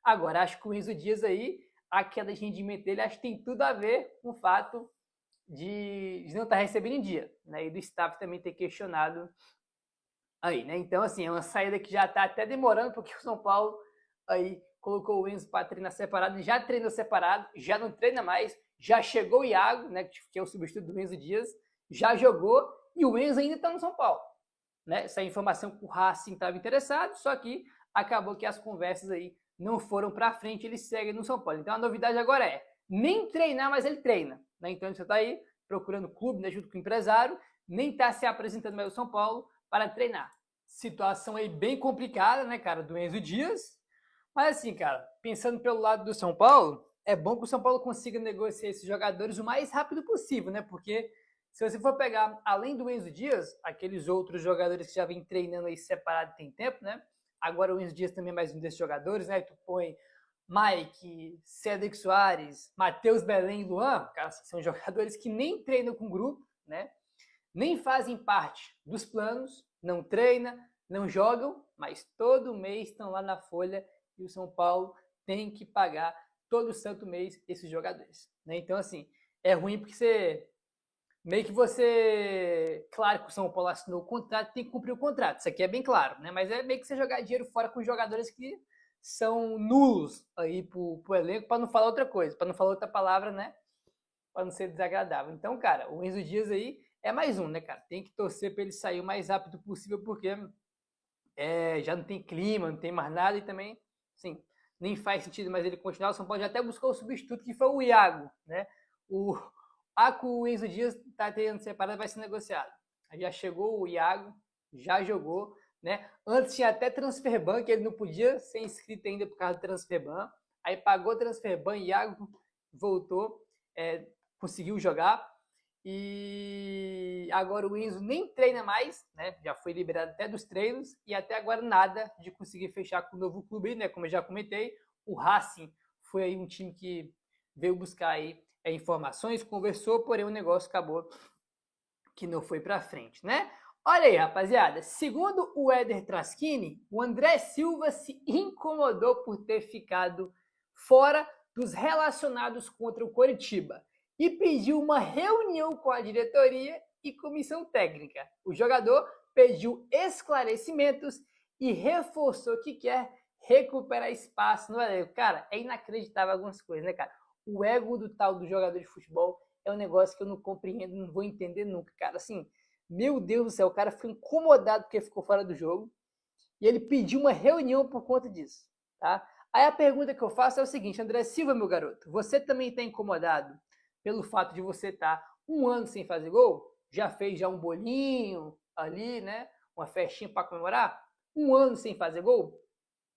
Agora, acho que o Enzo Dias aí, a queda de rendimento dele, acho que tem tudo a ver com o fato de não estar recebendo em dia, né? E do staff também ter questionado aí, né? Então, assim, é uma saída que já está até demorando, porque o São Paulo aí colocou o Enzo para treinar separado, já treinou separado, já não treina mais, já chegou o Iago, né? Que é o substituto do Enzo Dias, já jogou e o Enzo ainda está no São Paulo, né? Essa informação que o Racing estava interessado, só que acabou que as conversas aí não foram para frente, ele segue no São Paulo. Então a novidade agora é nem treinar, mas ele treina, né? Então você está aí procurando clube, né, junto com o empresário, nem está se apresentando mais no São Paulo para treinar. Situação aí bem complicada, né, cara, do Enzo Dias. Mas assim, cara, pensando pelo lado do São Paulo, é bom que o São Paulo consiga negociar esses jogadores o mais rápido possível, né? Porque se você for pegar, além do Enzo Dias, aqueles outros jogadores que já vêm treinando aí separado tem tempo, né? Agora o Enzo Dias também é mais um desses jogadores, né? Tu põe Mike, Cédric Soares, Matheus Belém e Luan, cara, são jogadores que nem treinam com o grupo, né? Nem fazem parte dos planos, não treinam, não jogam, mas todo mês estão lá na folha e o São Paulo tem que pagar todo santo mês esses jogadores, né? Então, assim, é ruim porque claro que o São Paulo assinou o contrato, tem que cumprir o contrato, isso aqui é bem claro, né? Mas é meio que você jogar dinheiro fora com jogadores que são nulos aí pro elenco, para não falar outra coisa, para não falar outra palavra, né? Para não ser desagradável. Então, cara, o Enzo Dias aí é mais um, né, cara? Tem que torcer para ele sair o mais rápido possível, porque já não tem clima, não tem mais nada e também, assim, nem faz sentido mais ele continuar. O São Paulo já até buscou o substituto, que foi o Iago, né? Com o Enzo Dias tá tendo separado, vai ser negociado. Aí já chegou o Iago, já jogou, né? Antes tinha até Transferban, que ele não podia ser inscrito ainda por causa do Transferban. Aí pagou o Transferban, Iago voltou, conseguiu jogar. E agora o Enzo nem treina mais, né? Já foi liberado até dos treinos e até agora nada de conseguir fechar com o novo clube, né? Como eu já comentei, o Racing foi aí um time que veio buscar aí informações, conversou, porém o negócio acabou que não foi para frente, né? Olha aí, rapaziada, segundo o Éder Traschini, o André Silva se incomodou por ter ficado fora dos relacionados contra o Coritiba e pediu uma reunião com a diretoria e comissão técnica. O jogador pediu esclarecimentos e reforçou que quer recuperar espaço no elenco. Cara, é inacreditável algumas coisas, né, cara? O ego do tal do jogador de futebol é um negócio que eu não compreendo, não vou entender nunca, cara. Assim, meu Deus do céu, o cara foi incomodado porque ficou fora do jogo e ele pediu uma reunião por conta disso, tá? Aí a pergunta que eu faço é o seguinte, André Silva, meu garoto, você também está incomodado pelo fato de você estar um ano sem fazer gol? Já fez um bolinho ali, né? Uma festinha para comemorar? Um ano sem fazer gol?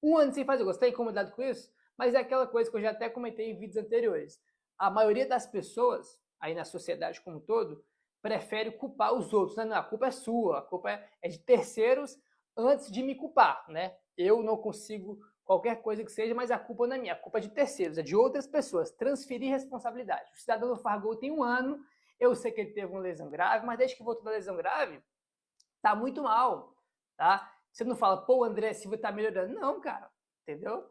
Um ano sem fazer gol, você está incomodado com isso? Mas é aquela coisa que eu já até comentei em vídeos anteriores. A maioria das pessoas, aí na sociedade como um todo, prefere culpar os outros. Não, a culpa é sua, a culpa é de terceiros antes de me culpar, né? Eu não consigo qualquer coisa que seja, mas a culpa não é minha, a culpa é de terceiros, é de outras pessoas. Transferir responsabilidade. O cidadão do Fargol tem um ano, eu sei que ele teve uma lesão grave, mas desde que voltou da lesão grave, tá muito mal, tá? Você não fala, pô, o André Silva tá melhorando. Não, cara, entendeu?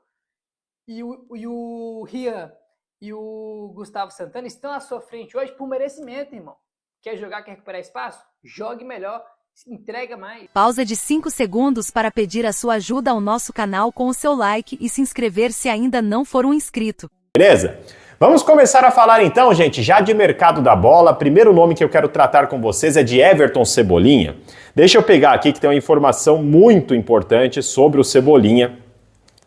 E o Rian e o Gustavo Santana estão à sua frente hoje por merecimento, irmão. Quer jogar, quer recuperar espaço? Jogue melhor, entrega mais. Pausa de 5 segundos para pedir a sua ajuda ao nosso canal com o seu like e se inscrever se ainda não for um inscrito. Beleza? Vamos começar a falar então, gente, já de mercado da bola. Primeiro nome que eu quero tratar com vocês é de Everton Cebolinha. Deixa eu pegar aqui que tem uma informação muito importante sobre o Cebolinha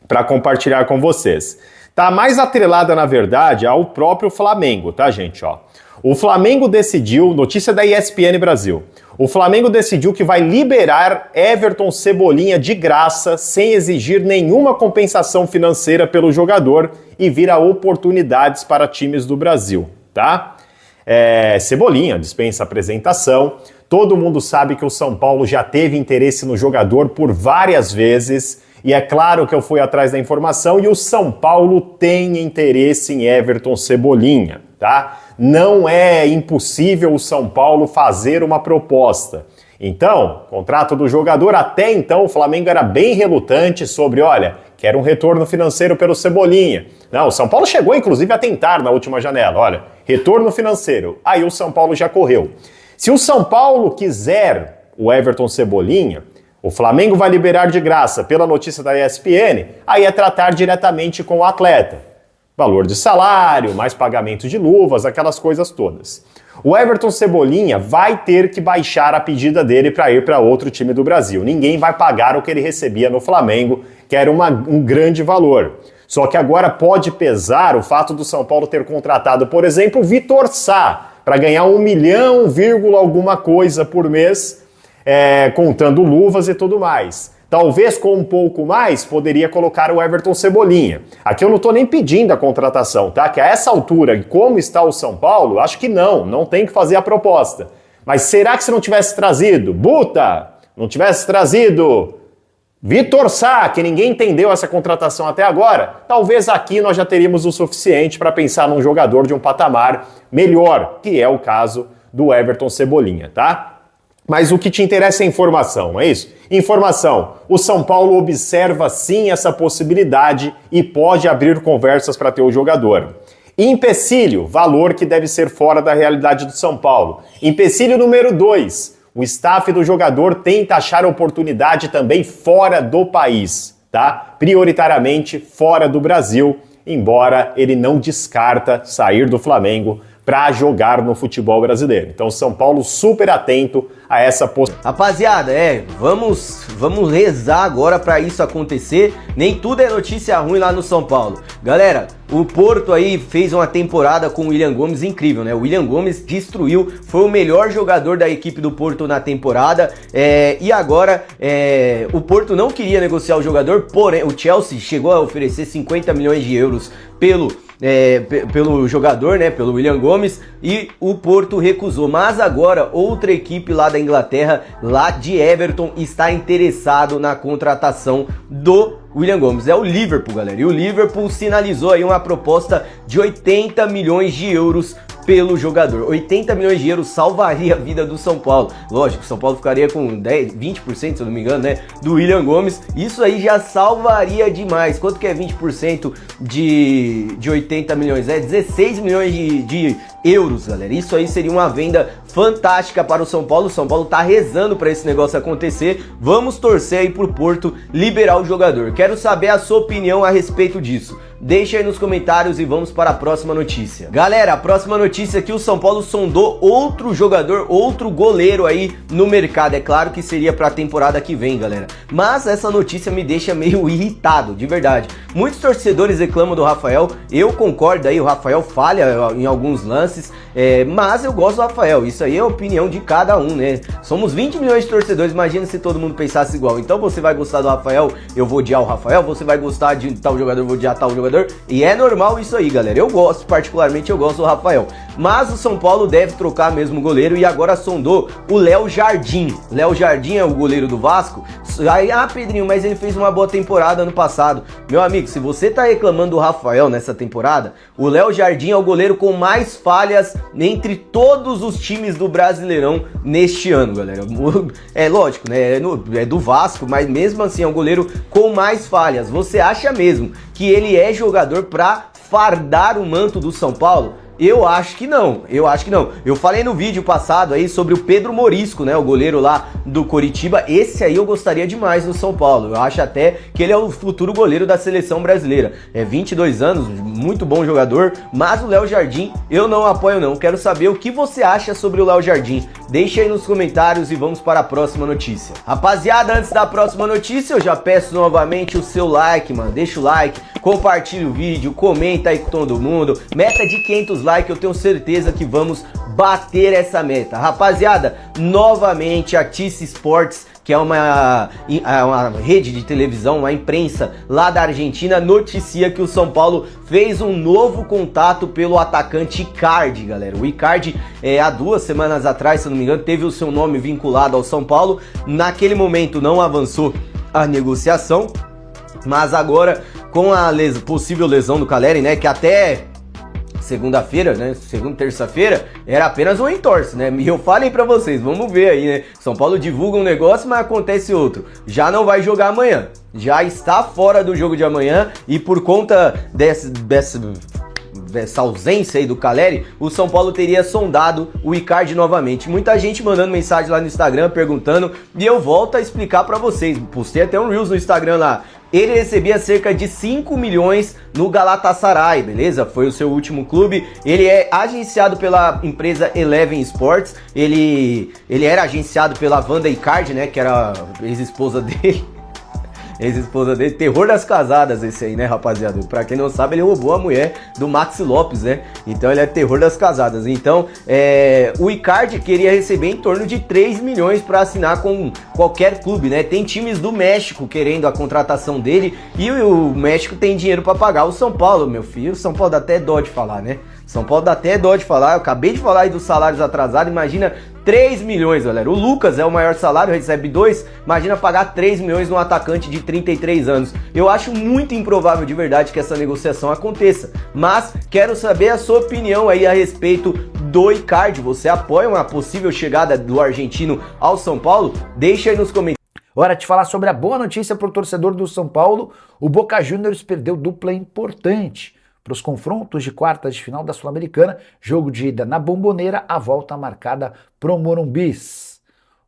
para compartilhar com vocês. Tá mais atrelada, na verdade, ao próprio Flamengo, tá, gente? Ó. O Flamengo decidiu, notícia da ESPN Brasil, o Flamengo decidiu que vai liberar Everton Cebolinha de graça, sem exigir nenhuma compensação financeira pelo jogador e vira oportunidades para times do Brasil, tá? Cebolinha dispensa apresentação, todo mundo sabe que o São Paulo já teve interesse no jogador por várias vezes, e é claro que eu fui atrás da informação e o São Paulo tem interesse em Everton Cebolinha, tá? Não é impossível o São Paulo fazer uma proposta. Então, contrato do jogador, até então o Flamengo era bem relutante sobre, olha, que era um retorno financeiro pelo Cebolinha. Não, o São Paulo chegou inclusive a tentar na última janela, olha, retorno financeiro. Aí o São Paulo já correu. Se o São Paulo quiser o Everton Cebolinha, o Flamengo vai liberar de graça pela notícia da ESPN, aí é tratar diretamente com o atleta. Valor de salário, mais pagamento de luvas, aquelas coisas todas. O Everton Cebolinha vai ter que baixar a pedida dele para ir para outro time do Brasil. Ninguém vai pagar o que ele recebia no Flamengo, que era um grande valor. Só que agora pode pesar o fato do São Paulo ter contratado, por exemplo, o Vitor Sá, para ganhar 1 milhão, alguma coisa por mês, contando luvas e tudo mais. Talvez com um pouco mais poderia colocar o Everton Cebolinha. Aqui eu não estou nem pedindo a contratação, tá? Que a essa altura, como está o São Paulo, acho que não tem que fazer a proposta. Mas será que se não tivesse trazido Buta, não tivesse trazido Vitor Sá, que ninguém entendeu essa contratação até agora, talvez aqui nós já teríamos o suficiente para pensar num jogador de um patamar melhor, que é o caso do Everton Cebolinha, tá? Mas o que te interessa é informação, não é isso? Informação. O São Paulo observa sim essa possibilidade e pode abrir conversas para ter o jogador. Empecilho, valor que deve ser fora da realidade do São Paulo. Empecilho número 2. O staff do jogador tenta achar oportunidade também fora do país, tá? Prioritariamente fora do Brasil, embora ele não descarta sair do Flamengo para jogar no futebol brasileiro. Então, São Paulo super atento a essa possibilidade. Rapaziada, vamos rezar agora para isso acontecer. Nem tudo é notícia ruim lá no São Paulo. Galera, o Porto aí fez uma temporada com o William Gomes incrível, né? O William Gomes destruiu, foi o melhor jogador da equipe do Porto na temporada. E agora, o Porto não queria negociar o jogador, porém o Chelsea chegou a oferecer 50 milhões de euros pelo jogador, né, pelo William Gomes, e o Porto recusou. Mas agora outra equipe lá da Inglaterra, lá de Everton, está interessado na contratação do William Gomes. É o Liverpool, galera. E o Liverpool sinalizou aí uma proposta de 80 milhões de euros pelo jogador. 80 milhões de euros salvaria a vida do São Paulo. Lógico, o São Paulo ficaria com 20%, se eu não me engano, né, do William Gomes. Isso aí já salvaria demais. Quanto que é 20% de 80 milhões? É 16 milhões de euros, galera. Isso aí seria uma venda fantástica para o São Paulo. O São Paulo tá rezando para esse negócio acontecer. Vamos torcer aí pro Porto liberar o jogador. Quero saber a sua opinião a respeito disso. Deixa aí nos comentários e vamos para a próxima notícia. Galera, a próxima notícia é que o São Paulo sondou outro jogador, outro goleiro aí no mercado. É claro que seria para a temporada que vem, galera. Mas essa notícia me deixa meio irritado, de verdade. Muitos torcedores reclamam do Rafael. Eu concordo aí, o Rafael falha em alguns lances, mas eu gosto do Rafael. Isso aí é a opinião de cada um, né? Somos 20 milhões de torcedores, imagina se todo mundo pensasse igual. Então você vai gostar do Rafael, eu vou odiar o Rafael. Você vai gostar de tal jogador, eu vou odiar tal jogador. E é normal isso aí, galera. Eu gosto, particularmente eu gosto do Rafael. Mas o São Paulo deve trocar mesmo o goleiro e agora sondou o Léo Jardim. Léo Jardim é o goleiro do Vasco. Aí, Pedrinho, mas ele fez uma boa temporada ano passado. Meu amigo, se você tá reclamando do Rafael nessa temporada, o Léo Jardim é o goleiro com mais falhas entre todos os times do Brasileirão neste ano, galera. É lógico, né? É do Vasco, mas mesmo assim é um goleiro com mais falhas. Você acha mesmo que ele é jogador pra fardar o manto do São Paulo? Eu acho que não, Eu falei no vídeo passado aí sobre o Pedro Morisco, né, o goleiro lá do Coritiba. Esse aí eu gostaria demais no São Paulo. Eu acho até que ele é o futuro goleiro da seleção brasileira. 22 anos, muito bom jogador, mas o Léo Jardim eu não apoio não. Quero saber o que você acha sobre o Léo Jardim. Deixa aí nos comentários e vamos para a próxima notícia. Rapaziada, antes da próxima notícia, eu já peço novamente o seu like, mano. Deixa o like, compartilha o vídeo, comenta aí com todo mundo. Meta de 500 likes, eu tenho certeza que vamos bater essa meta. Rapaziada, novamente a Tice Sports, que é uma rede de televisão, uma imprensa lá da Argentina, noticia que o São Paulo fez um novo contato pelo atacante Icardi, galera. O Icardi, há 2 semanas atrás, se não me engano, teve o seu nome vinculado ao São Paulo. Naquele momento não avançou a negociação, mas agora com a possível lesão do Caleri, né, que até segunda-feira, né? Terça-feira, era apenas um entorse, né? E eu falei pra vocês, vamos ver aí, né? São Paulo divulga um negócio, mas acontece outro. Já não vai jogar amanhã. já está fora do jogo de amanhã e por conta dessa ausência aí do Caleri, o São Paulo teria sondado o Icardi novamente. Muita gente mandando mensagem lá no Instagram perguntando e eu volto a explicar pra vocês. Postei até um Reels no Instagram lá. Ele recebia cerca de 5 milhões no Galatasaray, beleza? Foi o seu último clube. Ele é agenciado pela empresa Eleven Sports. Ele era agenciado pela Wanda Icardi, né? Que era a ex-esposa dele. Ex-esposa dele, terror das casadas esse aí, né, rapaziada? Pra quem não sabe, ele roubou a mulher do Maxi Lopes, né? Então ele é terror das casadas. Então, o Icardi queria receber em torno de 3 milhões pra assinar com qualquer clube, né? Tem times do México querendo a contratação dele e o México tem dinheiro pra pagar. O São Paulo, meu filho, o São Paulo dá até dó de falar, né? São Paulo dá até dó de falar, eu acabei de falar aí dos salários atrasados, imagina 3 milhões, galera. O Lucas é o maior salário, recebe 2, imagina pagar 3 milhões num atacante de 33 anos. Eu acho muito improvável de verdade que essa negociação aconteça, mas quero saber a sua opinião aí a respeito do Icardi. Você apoia uma possível chegada do argentino ao São Paulo? Deixa aí nos comentários. Hora de falar sobre a boa notícia para o torcedor do São Paulo. O Boca Juniors perdeu dupla importante para os confrontos de quartas de final da Sul-Americana, jogo de ida na Bombonera, a volta marcada pro Morumbis.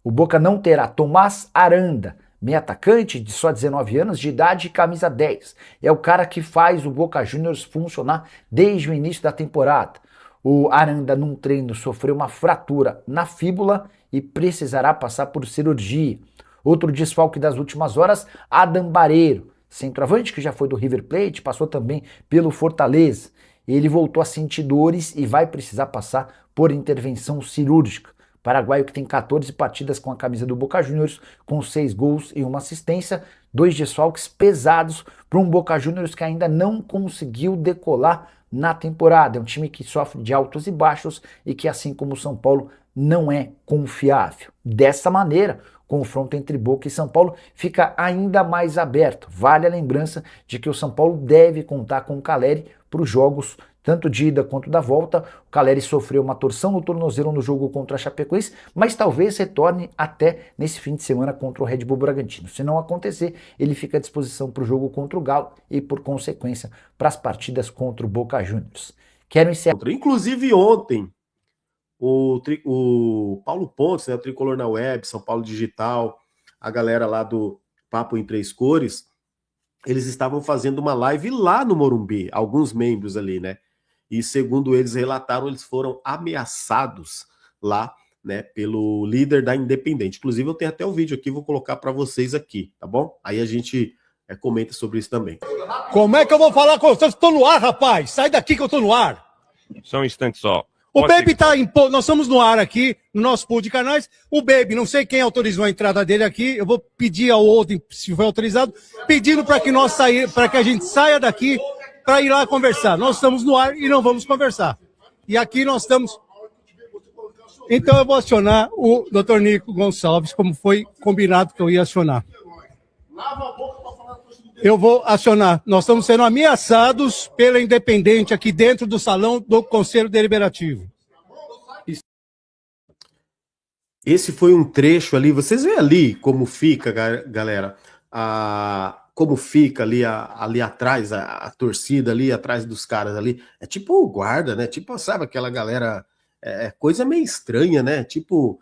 O Boca não terá Tomás Aranda, meio atacante de só 19 anos de idade e camisa 10. É o cara que faz o Boca Juniors funcionar desde o início da temporada. O Aranda, num treino, sofreu uma fratura na fíbula e precisará passar por cirurgia. Outro desfalque das últimas horas, Adam Barreiro, centroavante que já foi do River Plate, passou também pelo Fortaleza. Ele voltou a sentir dores e vai precisar passar por intervenção cirúrgica. Paraguaio que tem 14 partidas com a camisa do Boca Juniors, com 6 gols e 1 assistência, 2 desfalques pesados para um Boca Juniors que ainda não conseguiu decolar na temporada. É um time que sofre de altos e baixos e que, assim como o São Paulo, não é confiável. Dessa maneira, o confronto entre Boca e São Paulo fica ainda mais aberto. Vale a lembrança de que o São Paulo deve contar com o Caleri para os jogos tanto de ida quanto da volta. O Caleri sofreu uma torção no tornozelo no jogo contra a Chapecoense, mas talvez retorne até nesse fim de semana contra o Red Bull Bragantino. Se não acontecer, ele fica à disposição para o jogo contra o Galo e, por consequência, para as partidas contra o Boca Juniors. Quero encerrar. Inclusive ontem, o Paulo Pontes, né, o Tricolor na Web, São Paulo Digital, a galera lá do Papo em Três Cores, eles estavam fazendo uma live lá no Morumbi, alguns membros ali, né? E segundo eles relataram, eles foram ameaçados lá, né, pelo líder da Independente. Inclusive eu tenho até o vídeo aqui, vou colocar para vocês aqui, tá bom? Aí a gente comenta sobre isso também. Como é que eu vou falar com vocês? Estou no ar, rapaz! Sai daqui que eu estou no ar! Só um instante só. O Baby tá em... Nós estamos no ar aqui, no nosso pool de canais. O Baby, não sei quem autorizou a entrada dele aqui. Eu vou pedir ao outro, se foi autorizado, pedindo para que a gente saia daqui para ir lá conversar. Nós estamos no ar e não vamos conversar. E aqui nós estamos... Então eu vou acionar o Dr. Nico Gonçalves, como foi combinado que eu ia acionar. Eu vou acionar. Nós estamos sendo ameaçados pela Independente aqui dentro do salão do Conselho Deliberativo. Esse foi um trecho ali. Vocês veem ali como fica, galera, como fica ali, ali atrás, a torcida ali atrás dos caras ali. É tipo o guarda, né? Tipo, sabe aquela galera... coisa meio estranha, né? Tipo...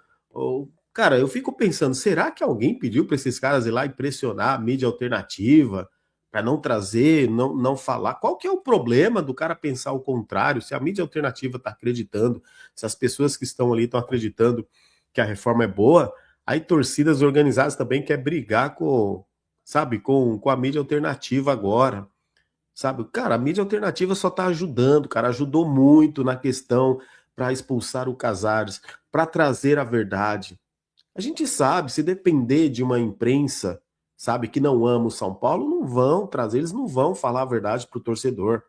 Cara, eu fico pensando, será que alguém pediu para esses caras ir lá e pressionar a mídia alternativa para não trazer, não falar? Qual que é o problema do cara pensar o contrário? Se a mídia alternativa está acreditando, se as pessoas que estão ali estão acreditando que a reforma é boa, aí torcidas organizadas também querem brigar com a mídia alternativa agora, sabe? Cara, a mídia alternativa só está ajudando, cara, ajudou muito na questão para expulsar o Casares, para trazer a verdade. A gente sabe, se depender de uma imprensa, sabe, que não ama o São Paulo, não vão trazer, eles não vão falar a verdade para o torcedor.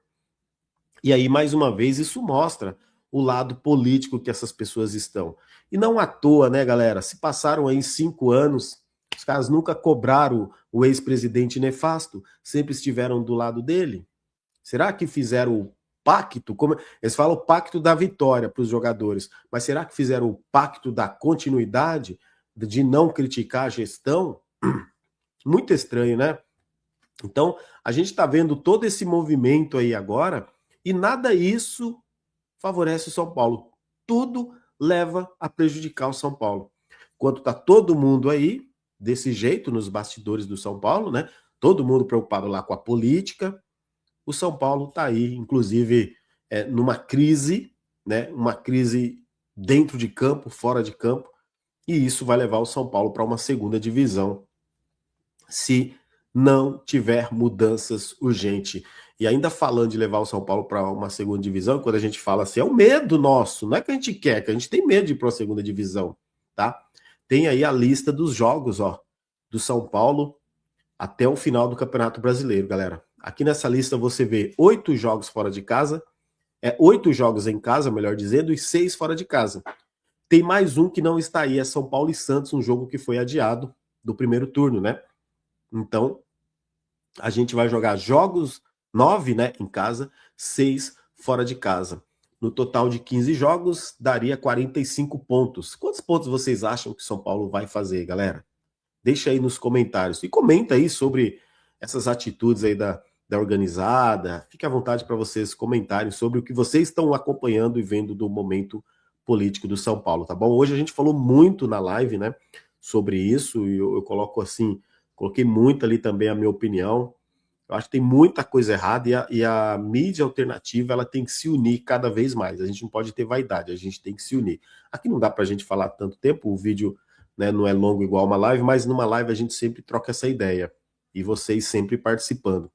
E aí, mais uma vez, isso mostra o lado político que essas pessoas estão. E não à toa, né, galera? Se passaram aí 5 anos, os caras nunca cobraram o ex-presidente nefasto, sempre estiveram do lado dele. Será que fizeram o pacto? Eles falam o pacto da vitória para os jogadores, mas será que fizeram o pacto da continuidade? De não criticar a gestão? Muito estranho, né? Então, a gente está vendo todo esse movimento aí agora e nada isso favorece o São Paulo. Tudo leva a prejudicar o São Paulo. Enquanto está todo mundo aí, desse jeito, nos bastidores do São Paulo, né? Todo mundo preocupado lá com a política, o São Paulo está aí, inclusive, numa crise, né? Uma crise dentro de campo, fora de campo, e isso vai levar o São Paulo para uma segunda divisão, se não tiver mudanças urgentes. E ainda falando de levar o São Paulo para uma segunda divisão, quando a gente fala assim, é o medo nosso, não é que a gente quer, que a gente tem medo de ir para a segunda divisão, tá? Tem aí a lista dos jogos, ó, do São Paulo até o final do Campeonato Brasileiro, galera. Aqui nessa lista você vê 8 jogos fora de casa, 8 jogos em casa, melhor dizendo, e 6 fora de casa. Tem mais um que não está aí, é São Paulo e Santos, um jogo que foi adiado do primeiro turno, né? Então, a gente vai jogar jogos 9, né, em casa, 6 fora de casa. No total de 15 jogos, daria 45 pontos. Quantos pontos vocês acham que São Paulo vai fazer, galera? Deixa aí nos comentários. E comenta aí sobre essas atitudes aí da organizada. Fique à vontade para vocês comentarem sobre o que vocês estão acompanhando e vendo do momento político do São Paulo, tá bom? Hoje a gente falou muito na live, né, sobre isso, e eu coloco assim, coloquei muito ali também a minha opinião. Eu acho que tem muita coisa errada e a mídia alternativa ela tem que se unir cada vez mais. A gente não pode ter vaidade, a gente tem que se unir. Aqui não dá para a gente falar tanto tempo, o vídeo, né, não é longo igual uma live, mas numa live a gente sempre troca essa ideia. E vocês sempre participando.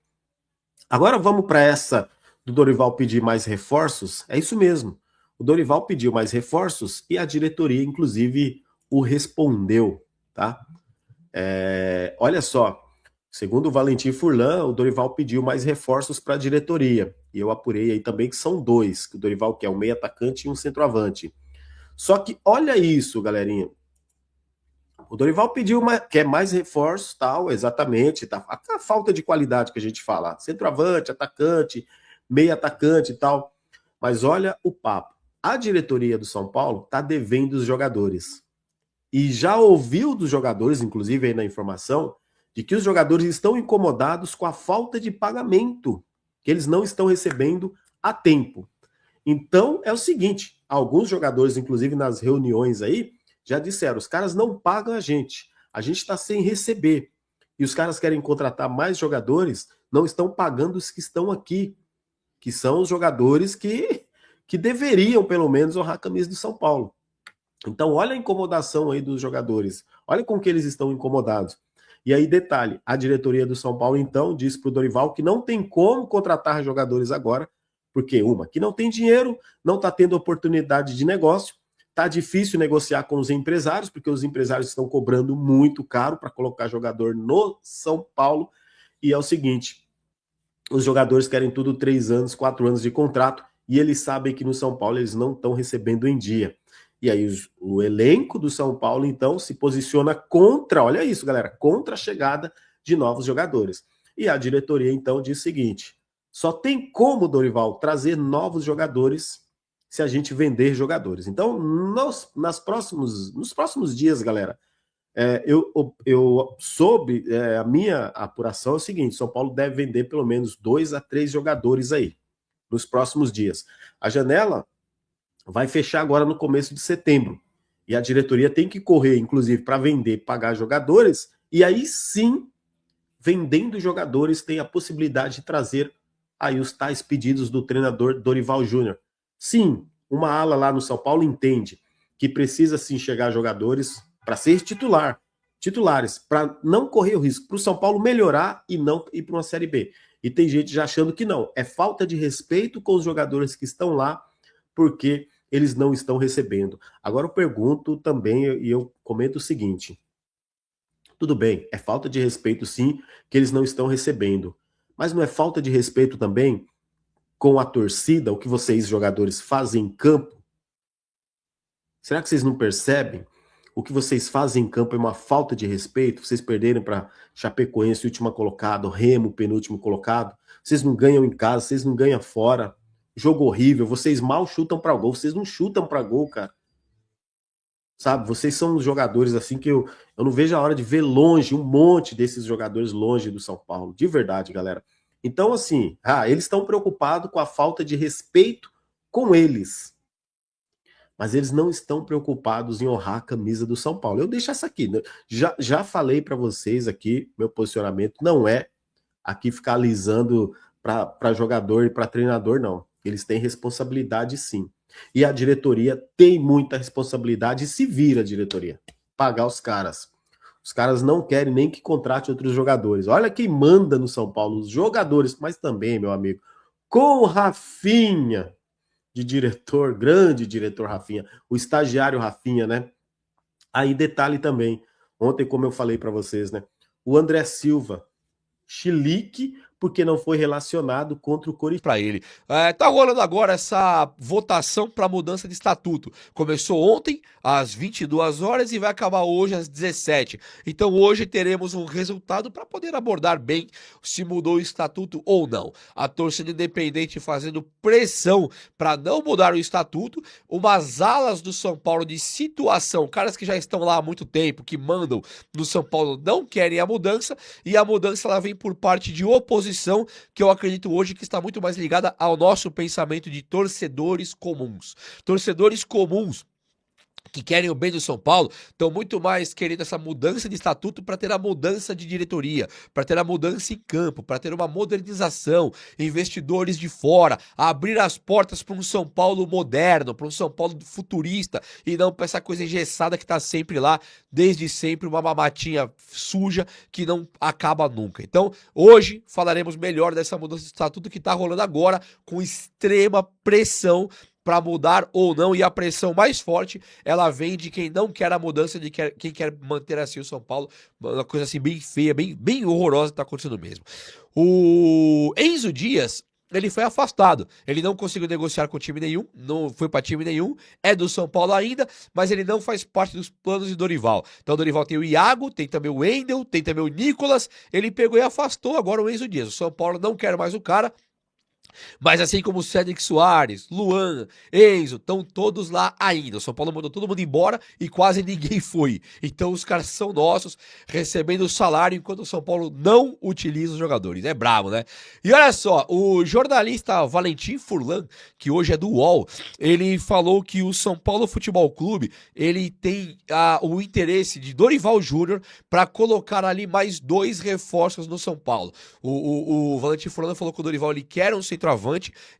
Agora vamos para essa do Dorival pedir mais reforços. É isso mesmo. O Dorival pediu mais reforços e a diretoria, inclusive, o respondeu, tá? Olha só. Segundo o Valentim Furlan, o Dorival pediu mais reforços para a diretoria. E eu apurei aí também que são 2, que o Dorival quer um meio atacante e um centroavante. Só que olha isso, galerinha. O Dorival pediu quer mais reforços, tal, exatamente. Tá? A falta de qualidade que a gente fala. Centroavante, atacante, meio atacante e tal. Mas olha o papo. A diretoria do São Paulo está devendo os jogadores. E já ouviu dos jogadores, inclusive aí na informação, de que os jogadores estão incomodados com a falta de pagamento, que eles não estão recebendo a tempo. Então, é o seguinte, alguns jogadores, inclusive nas reuniões aí, já disseram, os caras não pagam a gente está sem receber. E os caras querem contratar mais jogadores, não estão pagando os que estão aqui, que são os jogadores que deveriam, pelo menos, honrar a camisa do São Paulo. Então, olha a incomodação aí dos jogadores, olha com que eles estão incomodados. E aí, detalhe, a diretoria do São Paulo, então, disse para o Dorival que não tem como contratar jogadores agora, porque, que não tem dinheiro, não está tendo oportunidade de negócio, está difícil negociar com os empresários, porque os empresários estão cobrando muito caro para colocar jogador no São Paulo, e é o seguinte, os jogadores querem tudo 3 anos, 4 anos de contrato, e eles sabem que no São Paulo eles não estão recebendo em dia. E aí o elenco do São Paulo, então, se posiciona contra, olha isso, galera, contra a chegada de novos jogadores. E a diretoria, então, diz o seguinte, só tem como, Dorival, trazer novos jogadores se a gente vender jogadores. Então, nos próximos dias, galera, eu soube, a minha apuração é o seguinte, São Paulo deve vender pelo menos 2 a 3 jogadores aí, nos próximos dias. A janela vai fechar agora no começo de setembro. E a diretoria tem que correr, inclusive, para vender, pagar jogadores. E aí sim, vendendo jogadores, tem a possibilidade de trazer aí os tais pedidos do treinador Dorival Júnior. Sim, uma ala lá no São Paulo entende que precisa sim chegar jogadores para ser titulares, para não correr o risco, para o São Paulo melhorar e não ir para uma Série B. E tem gente já achando que não. É falta de respeito com os jogadores que estão lá, porque eles não estão recebendo. Agora eu pergunto também, e eu comento o seguinte, tudo bem, é falta de respeito sim, que eles não estão recebendo, mas não é falta de respeito também com a torcida, o que vocês jogadores fazem em campo? Será que vocês não percebem? O que vocês fazem em campo é uma falta de respeito, vocês perderem para Chapecoense, última colocado, Remo, penúltimo colocado, vocês não ganham em casa, vocês não ganham fora, jogo horrível, vocês mal chutam para gol, vocês não chutam para gol, cara. sabe? Vocês são os jogadores assim que eu não vejo a hora de ver longe, um monte desses jogadores longe do São Paulo, de verdade, galera. Então, assim, eles estão preocupados com a falta de respeito com eles, mas eles não estão preocupados em honrar a camisa do São Paulo. Eu deixo essa aqui, né? Já falei para vocês aqui, meu posicionamento não é aqui ficar alisando para jogador e para treinador, não. Eles têm responsabilidade, sim. E a diretoria tem muita responsabilidade, e se vira a diretoria pagar os caras. Os caras não querem nem que contrate outros jogadores. Olha quem manda no São Paulo, os jogadores, mas também, meu amigo, com o Rafinha de diretor, grande diretor Rafinha, o estagiário Rafinha, né? Aí detalhe também, ontem como eu falei para vocês, né? O André Silva, chilique, porque não foi relacionado contra o Corinthians. Para ele. Tá rolando agora essa votação para mudança de estatuto. Começou ontem às 22 horas e vai acabar hoje às 17. Então hoje teremos um resultado para poder abordar bem se mudou o estatuto ou não. A torcida independente fazendo pressão para não mudar o estatuto. Umas alas do São Paulo de situação, caras que já estão lá há muito tempo, que mandam no São Paulo, não querem a mudança, e a mudança ela vem por parte de oposição, que eu acredito hoje que está muito mais ligada ao nosso pensamento de torcedores comuns. Torcedores comuns que querem o bem do São Paulo, estão muito mais querendo essa mudança de estatuto para ter a mudança de diretoria, para ter a mudança em campo, para ter uma modernização, investidores de fora, abrir as portas para um São Paulo moderno, para um São Paulo futurista, e não para essa coisa engessada que está sempre lá, desde sempre, uma mamatinha suja que não acaba nunca. Então, hoje falaremos melhor dessa mudança de estatuto que está rolando agora, com extrema pressão para mudar ou não, e a pressão mais forte, ela vem de quem não quer a mudança, de quem quer manter assim o São Paulo, uma coisa assim bem feia, bem horrorosa que tá acontecendo mesmo. O Enzo Dias, ele foi afastado, ele não conseguiu negociar com time nenhum, não foi para time nenhum, é do São Paulo ainda, mas ele não faz parte dos planos de Dorival. Então o Dorival tem o Iago, tem também o Wendel, tem também o Nicolas, ele pegou e afastou agora o Enzo Dias. O São Paulo não quer mais o cara, mas assim como o Cédric Soares, Luan, Enzo, estão todos lá ainda. O São Paulo mandou todo mundo embora e quase ninguém foi. Então os caras são nossos, recebendo o salário, enquanto o São Paulo não utiliza os jogadores. É brabo, né? E olha só, o jornalista Valentim Furlan, que hoje é do UOL, ele falou que o São Paulo Futebol Clube, ele tem o interesse de Dorival Júnior para colocar ali mais 2 reforços no São Paulo. O Valentim Furlan falou que o Dorival ele quer um centroavante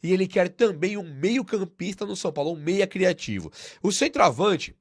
e ele quer também um meio-campista no São Paulo, um meia criativo. O centroavante,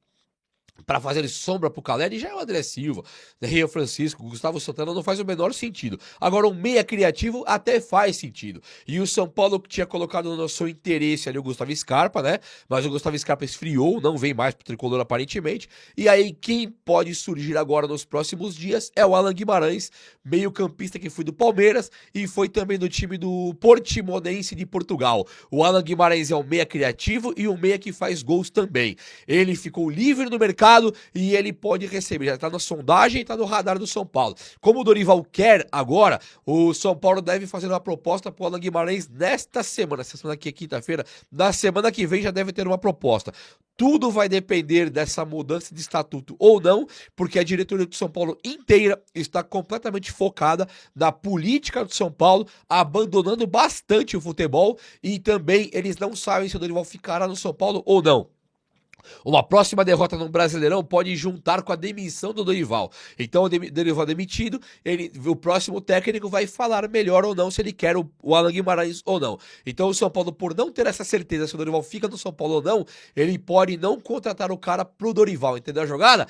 para fazer sombra pro Caleri, já é o André Silva, Rio Francisco, Gustavo Santana, não faz o menor sentido. Agora, um meia criativo até faz sentido. E o São Paulo que tinha colocado no seu interesse ali o Gustavo Scarpa, né? Mas o Gustavo Scarpa esfriou, não vem mais pro tricolor aparentemente. E aí, quem pode surgir agora nos próximos dias é o Alan Guimarães, meio-campista que foi do Palmeiras e foi também do time do Portimonense de Portugal. O Alan Guimarães é um meia criativo e um meia que faz gols também. Ele ficou livre no mercado e ele pode receber, já tá na sondagem e tá no radar do São Paulo. Como o Dorival quer agora, o São Paulo deve fazer uma proposta pro Alan Guimarães nesta semana. Essa semana aqui é quinta-feira, na semana que vem já deve ter uma proposta. Tudo vai depender dessa mudança de estatuto ou não, porque a diretoria do São Paulo inteira está completamente focada na política do São Paulo, abandonando bastante o futebol, e também eles não sabem se o Dorival ficará no São Paulo ou não. Uma próxima derrota no Brasileirão pode juntar com a demissão do Dorival. Então o Dorival demitido, o próximo técnico vai falar melhor ou não se ele quer o Alan Guimarães ou não. Então o São Paulo, por não ter essa certeza se o Dorival fica no São Paulo ou não, ele pode não contratar o cara pro Dorival, entendeu a jogada?